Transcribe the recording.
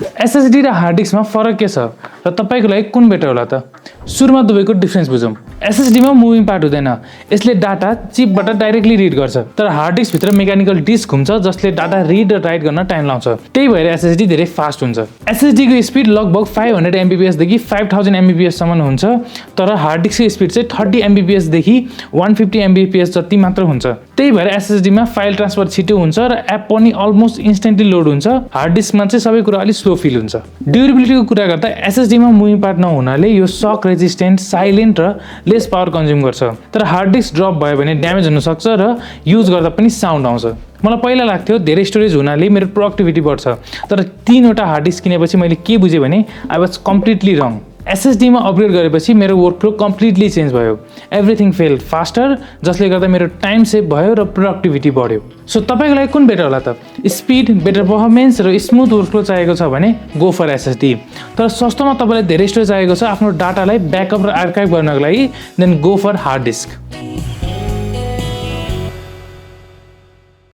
SSD र hard डिस्कमा फरक के छ र तपाईँको लागि कुन बेटर होला त? सुरुमा दुवैको डिफरेन्स बुझौँ। एसएसडीमा मुभिङ पार्ट हुँदैन, यसले डाटा चिपबाट डाइरेक्टली रिड गर्छ। तर हार्ड डिस्कभित्र मेकानिकल डिस्क हुन्छ जसले डाटा रिड र राइट गर्न टाइम लाउँछ। त्यही भएर एसएसडी धेरै फास्ट हुन्छ। एसएसडीको स्पिड लगभग 500 एमबीपीएस देखि 5000 एमबीपीएस सम्म हुन्छ, तर हार्ड डिस्कको स्पिड चाहिँ 30 एमबीपीएस देखि 150 एमबीपीएस जति मात्र हुन्छ। त्यही भएर एसएसडीमा फाइल ट्रान्सफर छिटो हुन्छ र एप पनि अलमोस्ट इन्स्टेन्टली लोड हुन्छ। हार्ड डिस्कमा चाहिँ सबै कुरा अलिक स्लो फिल हुन्छ। ड्युरेबिलिटीको कुरा गर्दा एसएसडीमा मुभिङ पार्ट नहुनाले यो सक रेजिस्टेन्ट, साइलेन्ट र लेस पावर कन्ज्युम गर्छ। तर हार्ड डिस्क ड्रप भयो भने ड्यामेज हुन सक्छ र युज गर्दा पनि साउन्ड आउँछ। मलाई पहिला लाग्थ्यो धेरै स्टोरेज हुनाले मेरो प्रोडक्टिभिटी बढ्छ, तर 3वटा हार्ड डिस्क किनेपछि मैले के बुझेँ भने आई वाज कम्प्लिटली रङ। एसएसडीमा अपग्रेड गरेपछि मेरो वर्कफ्लो कम्प्लिटली चेन्ज भयो। एभ्रिथिङ फेल फास्टर, जसले गर्दा मेरो टाइम सेभ भयो र प्रोडक्टिभिटी बढ्यो। सो तपाईँको लागि कुन बेटर होला त? स्पिड, बेटर पर्फर्मेन्स र स्मुथ वर्कफ्लो चाहिएको छ भने गो फर एसएसडी। तर सस्तोमा तपाईँलाई धेरै स्टोरेज चाहिएको छ आफ्नो डाटालाई ब्याकअप र आर्काइभ गर्नको लागि, then go for hard disk.